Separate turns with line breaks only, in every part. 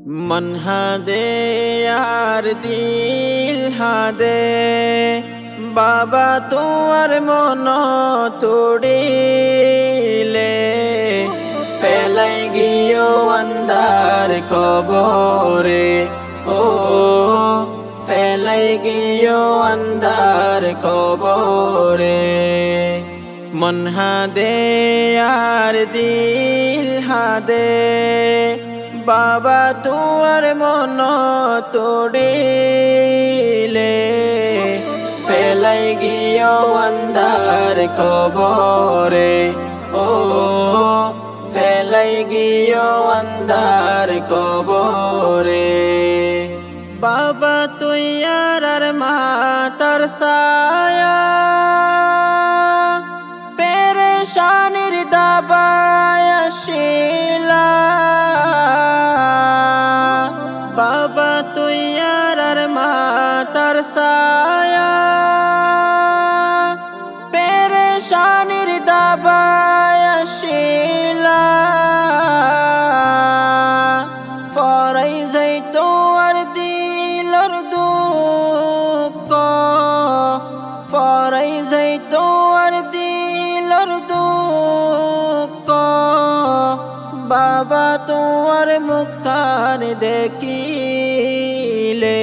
মন হাদে আর দিল হাদে বাবা তোমার মন তোড়িলে ফেলাই গিয়েও অন্ধার কবরে ও ফেলাই গিয়েও অন্ধার কবরে মন হাদে আর দিল হাদে বাবা তোমার মন তোড়িলে ফেলাই গিয়েও অন্ধার কবরে ও ফেলাই গিয়েও অন্ধার কবরে বাবা তুই আর মাতার ছায়া পেরেশানির দাবায় শিলা বাবা তুই আর মাতার ছায়া পেরেশানির দাবায় শিলা ফরাই যাই তোর দিলর দুঃখ ফরাই যাই তোর দিলর দুঃখ বাবা তোমার মুখখান দেখিলে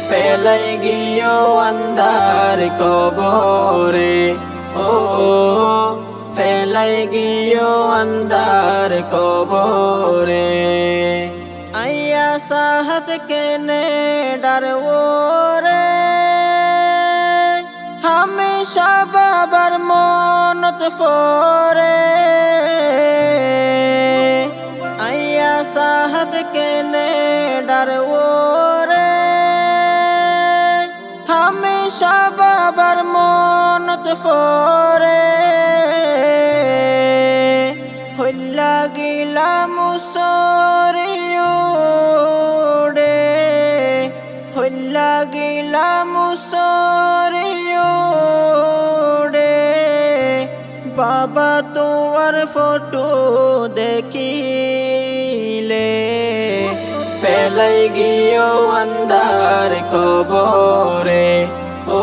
ফেলাই গিয়েও অন্ধার কবরে ও ফেলাই গিয়েও অন্ধার কবরে আইয়া সাহত কেনে ডারওরে হামেশা বাবার মনত ফরে আইয়া সাহত কেনে ডারওরে হামেশা বাবার মনত ফরে হইলা গিলা মুসরিউডে হইলা গিলা মুসরিউডে বাবা তোমার ফটো দেখিলে ফেলাই গিয়েও অন্ধার কবরে ও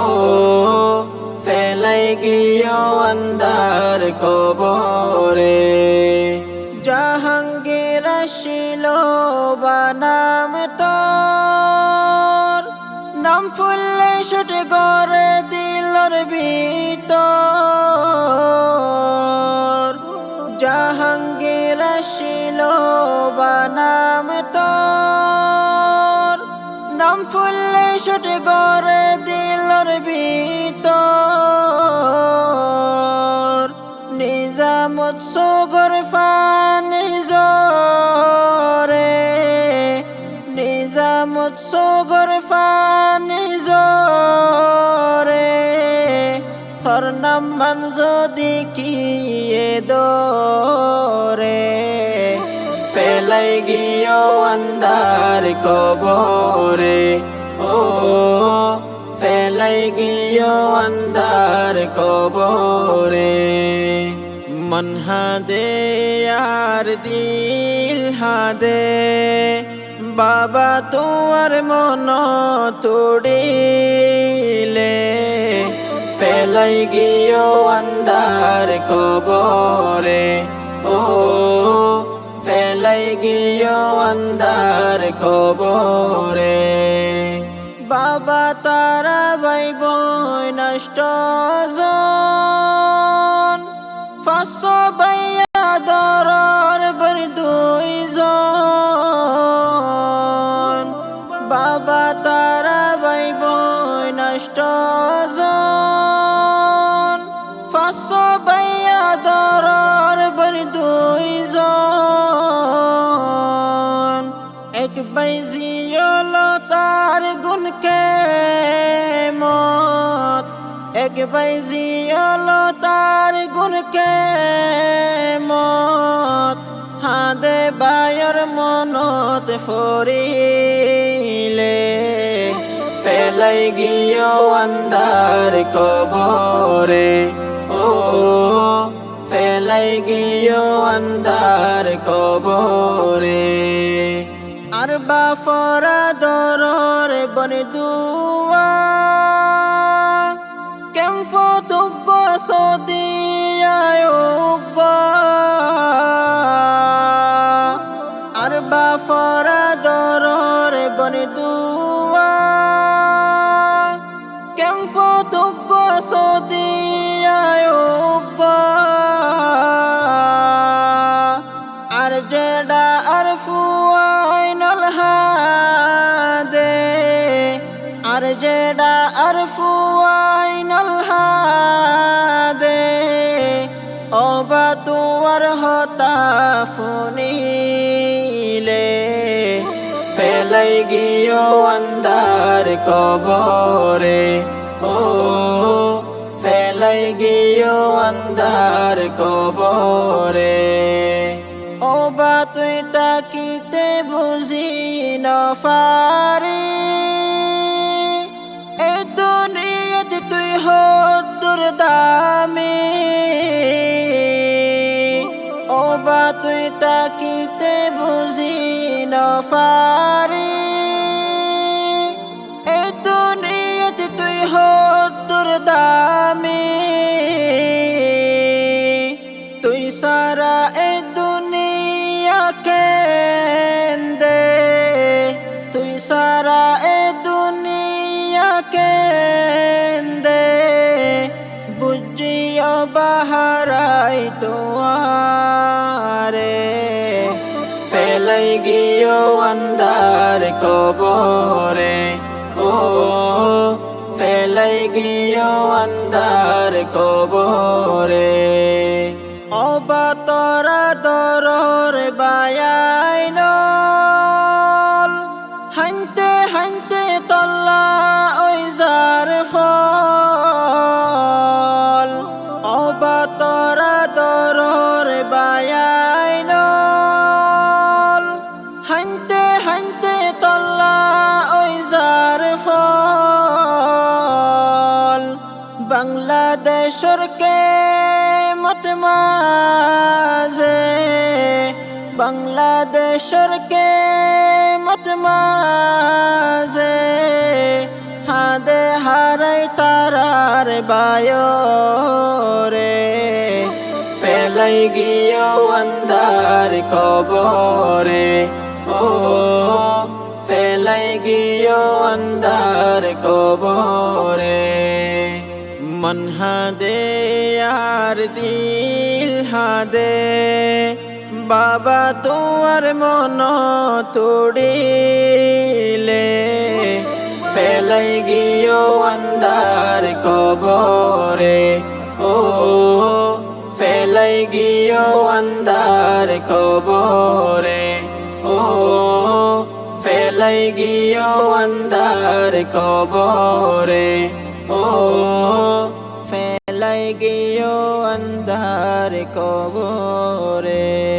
ফেলাই গিয়েও অন্ধার কবরে জাহাঙ্গীর আসিল বানাম তোর নাম ফুললে ছুটে গড়ে দিলর ভিতর জাহাঙ্গীর আসিল বানাম তোর নাম ফুললে ছুটে গড়ে দিলর ভিতর নিজামত সগর ফানি জরে নিজামত সগর ফানি জরে তোর নাম মান যদি কিয়ে দরে ফেলাই গিয়েও অন্ধার কবরে ও ফেলাই গিয়েও অন্ধার কবরে মন হাদে আর দিল হাদে বাবা তোমার মন তোড়িলে ফেলাই গিয়েও অন্ধার কবরে ও ফেলাই গিয়েও অন্ধার কবরে বাবা তারা ভাই বই নষ্ট জন ফাঁসো ভাইয়া দরার বার দুইজন বাবা তারা ভাই বই নষ্ট জন ফাঁসো ভাইয়া দরার বার দুইজন এক বাইজিয়ল তার গুণকে মত এক বাইজিয়ল তার গুণকে মত হাদে বায়র মনত ফরিলে ফেলাই গিয়েও অন্ধার কবরে ও ফেলাই গিয়েও অন্ধার কবরে আর বা ফরা দররে বনে দুয়া কেম ফতুগ সদিয়ায়ুগ আর বা ফরা দররে বনে দুয়া কেম ফতুগ সদিয়ায়ুগ আর জেডা আর ফুয়াইনাল হাদে আর জেডা আর ফুয়াইনাল হাদে ওবা তুয়ার হতা ফুনিলে ফেলাই গিয়ে অন্ধার কবরে ও ফেলাই গিয়ে অন্ধার কবরে ও বা তুই তাকিতে বুঝি নফারি এ দুনিয়াতে তুই হদ্দুর দামি ও বা তুই তাকিতে বুঝি নফারি এ দুনিয়াতে তুই হদ্দুর দামি তুই সারা এ কেন্দে তুই সারা এ দুনিয়া কেন্দে বুঝিও বাহারাই তোয়ারে ফেলাই গিয়ে অন্ধার কবরে ও ফেলাই গিয়ে অন্ধার কবরে ওবা তোরা দরর বায়াইন হাইতে হাইতে তল্লা ওই যার ফল ওবা তোরা দরর বায়াইন হাইতে হাইতে তল্লা ওই যার ফল বাংলাদেশের কে মত মাঝে বাংলাদেশের কে মত মাঝে হাদে হারাই তারার বায়রে ফেলাই গিয়ে অন্ধার কবরে ও ফেলাই গিয়ে অন্ধার কবরে মন হাদে আর দিল হাদে বাবা তোমার মন তুড়িলে ফেলাই গিয়ে অন্ধার কবরে ও ফেলাই গিয়ে অন্ধার কবরে ও ফেলাই গিয়ে অন্ধার কবরে ও ফেলাই গিয়ে অন্ধার কবরে।